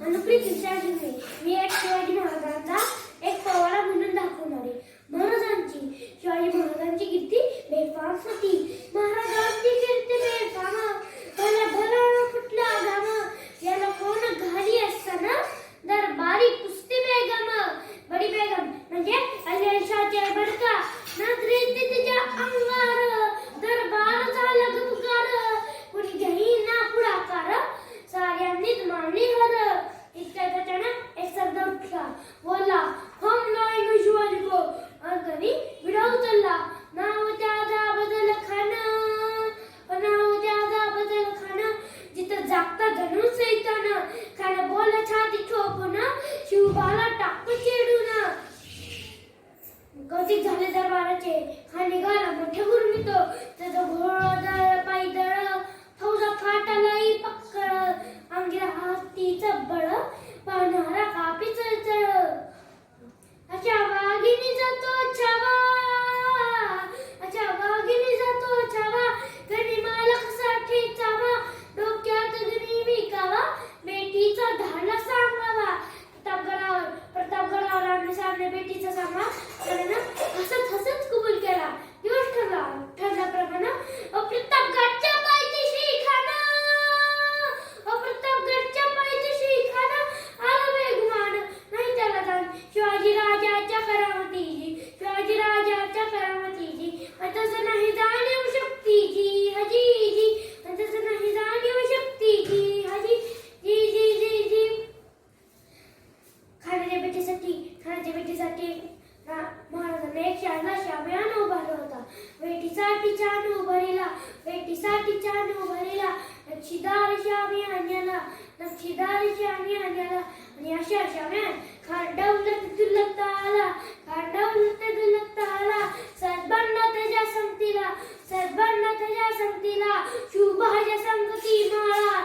अनुप्रीत विचारली मी एक शिवाजी महाराजांचा एक पोवाडा म्हणून दाखवणार आहे. शिवाजी महाराजांची कीर्ती बेफाम होती. महाराजांची कीर्ती बेफाम भला भला फुटला घाम याला कोण घाली असताना दरबारी कुस्ती बेगम बडी बेगम म्हणजे अलिशाचे बडका नजरेत तिच्या अंगार दरबार झाला गपकार कुणी घेईना पुढाकार साऱ्यांनीच मानली हर. इतक्या अचानक एक सरदार उठला बोलला हम लाएंगे शिवाजी को और कभी विड़ा उचलला नाव त्याचा बदल खाना जिथं जागता जणू सैतान खाना बोला छाती ठोकून शिवबाला टाकू चिडून. कौतिक झाले दरबाराचे हा निघाला मोठे गुरमितो त्याचा घोडा पायी दळ फौजा फाटालाही पक्कळ अंगिरा हातीचं बळ पाहणारा कापी चळचळ. अशा वाघिणी जातो छावा गणी मालक साठी चावा डोक्यात गणी विकावा बेटीचा धाडला सांगावा. प्रतापगडावर आमने सामने बेटीचा सांगा त्यानं हसत हसत कबूल केला. दिवस ठरल्याप्रमाणे प्रतापगडच्या पायथ्याशी खाना आला वेगवान नाही त्याला जाण शिवाजी राजाच्या करामतीची तसं नाही जाणीव शक्तीची हजीजी तसं नाही जाणीव शक्तीची हजी जी जी जी जी. खाण्याच्या बेटीसाठी महाराजांनी एक शामियान उभारला होता. बेटीसाठी छान उभारलेला नक्षीदार शामियान आणि अशा शामियान खांडवलत दुलकता आला सद्भांडा त्याच्या संगतीला शुभाच्या संगती माळा